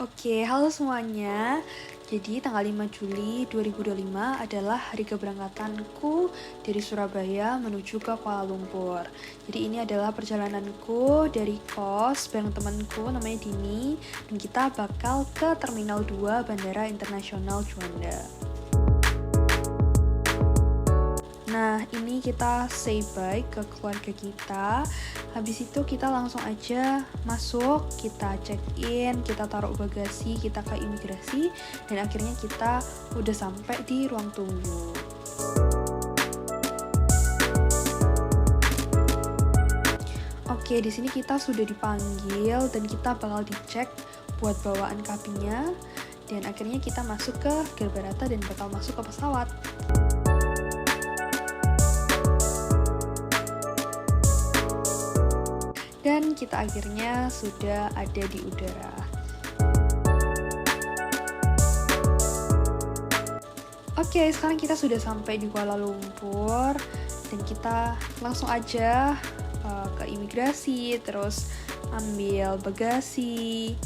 Oke, halo semuanya. Jadi tanggal 5 Juli 2025 adalah hari keberangkatanku dari Surabaya menuju ke Kuala Lumpur. Jadi ini adalah perjalananku dari kos bareng temanku namanya Dini, dan kita bakal ke Terminal 2 Bandara Internasional Juanda. Nah, ini kita say bye ke keluarga kita. Habis itu kita langsung aja masuk, kita check in, kita taruh bagasi, kita ke imigrasi, dan akhirnya kita udah sampai di ruang tunggu. Oke, di sini kita sudah dipanggil dan kita bakal dicek buat bawaan kabinnya, dan akhirnya kita masuk ke Garbarata dan bakal masuk ke pesawat. Dan kita akhirnya sudah ada di udara. Oke, sekarang kita sudah sampai di Kuala Lumpur dan kita langsung aja ke imigrasi, terus ambil bagasi.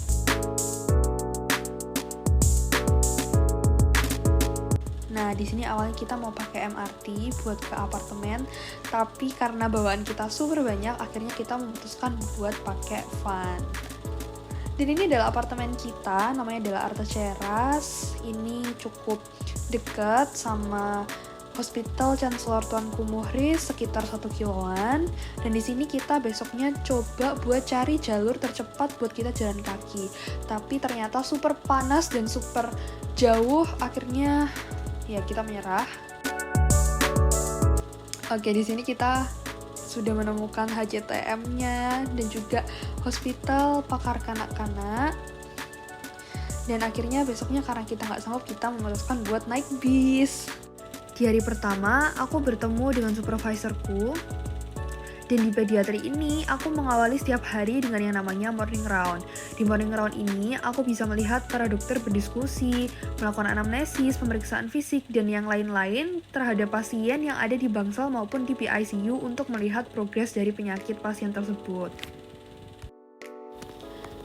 Nah, di sini awalnya kita mau pakai MRT buat ke apartemen, tapi karena bawaan kita super banyak, akhirnya kita memutuskan buat pakai van. Dan ini adalah apartemen kita, namanya adalah Arta Ceras. Ini cukup deket sama Hospital Chancellor Tuanku Muhriz, sekitar 1 kiloan. Dan di sini kita besoknya coba buat cari jalur tercepat buat kita jalan kaki. Tapi ternyata super panas dan super jauh, akhirnya ya kita menyerah. Oke, di sini kita sudah menemukan HJTM-nya dan juga Hospital Pakar Kanak-kanak. Dan akhirnya besoknya karena kita nggak sanggup, kita memutuskan buat naik bis. Di hari pertama, aku bertemu dengan supervisorku. Dan di pediatri ini, aku mengawali setiap hari dengan yang namanya morning round. Di morning round ini, aku bisa melihat para dokter berdiskusi, melakukan anamnesis, pemeriksaan fisik, dan yang lain-lain terhadap pasien yang ada di bangsal maupun di PICU untuk melihat progres dari penyakit pasien tersebut.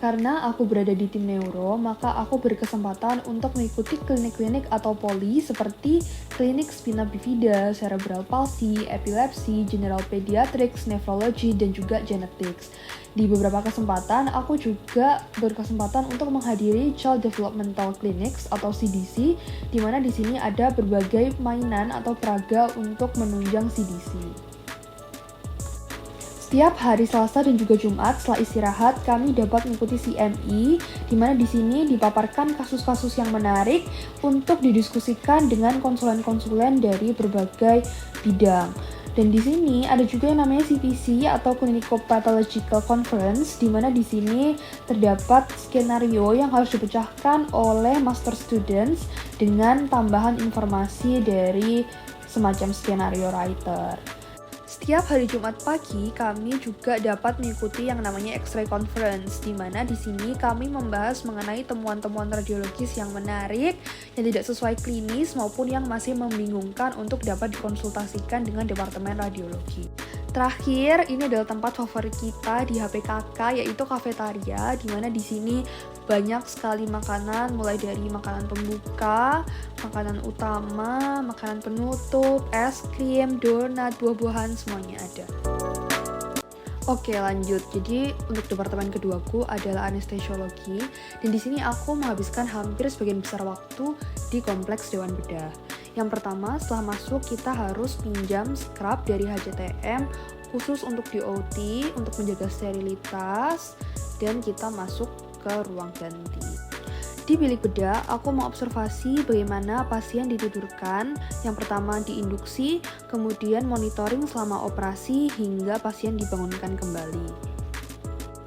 Karena aku berada di tim neuro, maka aku berkesempatan untuk mengikuti klinik-klinik atau poli seperti klinik spina bifida, cerebral palsy, epilepsi, general pediatrics, nephrology, dan juga genetics. Di beberapa kesempatan, aku juga berkesempatan untuk menghadiri Child Developmental Clinics atau CDC, di mana di sini ada berbagai mainan atau peraga untuk menunjang CDC. Setiap hari Selasa dan juga Jumat setelah istirahat, kami dapat mengikuti CME, di mana di sini dipaparkan kasus-kasus yang menarik untuk didiskusikan dengan konsulen-konsulen dari berbagai bidang. Dan di sini ada juga yang namanya CPC atau Clinical Pathological Conference, di mana di sini terdapat skenario yang harus dipecahkan oleh master students dengan tambahan informasi dari semacam skenario writer. Setiap hari Jumat pagi, kami juga dapat mengikuti yang namanya X-ray Conference, di mana di sini kami membahas mengenai temuan-temuan radiologis yang menarik, yang tidak sesuai klinis maupun yang masih membingungkan untuk dapat dikonsultasikan dengan Departemen Radiologi. Terakhir, ini adalah tempat favorit kita di HPKK, yaitu kafetaria, di mana di sini banyak sekali makanan, mulai dari makanan pembuka, makanan utama, makanan penutup, es krim, donat, buah-buahan, semuanya ada. Oke, lanjut. Jadi untuk departemen keduaku adalah anestesiologi, dan di sini aku menghabiskan hampir sebagian besar waktu di kompleks Dewan Bedah. Yang pertama, setelah masuk kita harus pinjam scrub dari HJTM khusus untuk di OT, untuk menjaga sterilitas, dan kita masuk ke ruang ganti. Di bilik bedah, aku mengobservasi bagaimana pasien ditidurkan, yang pertama diinduksi, kemudian monitoring selama operasi hingga pasien dibangunkan kembali.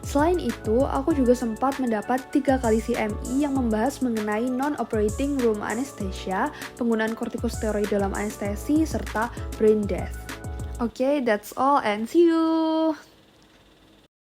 Selain itu, aku juga sempat mendapat 3 kali CME yang membahas mengenai non-operating room anesthesia, penggunaan kortikosteroid dalam anestesi, serta brain death. Oke, that's all and see you!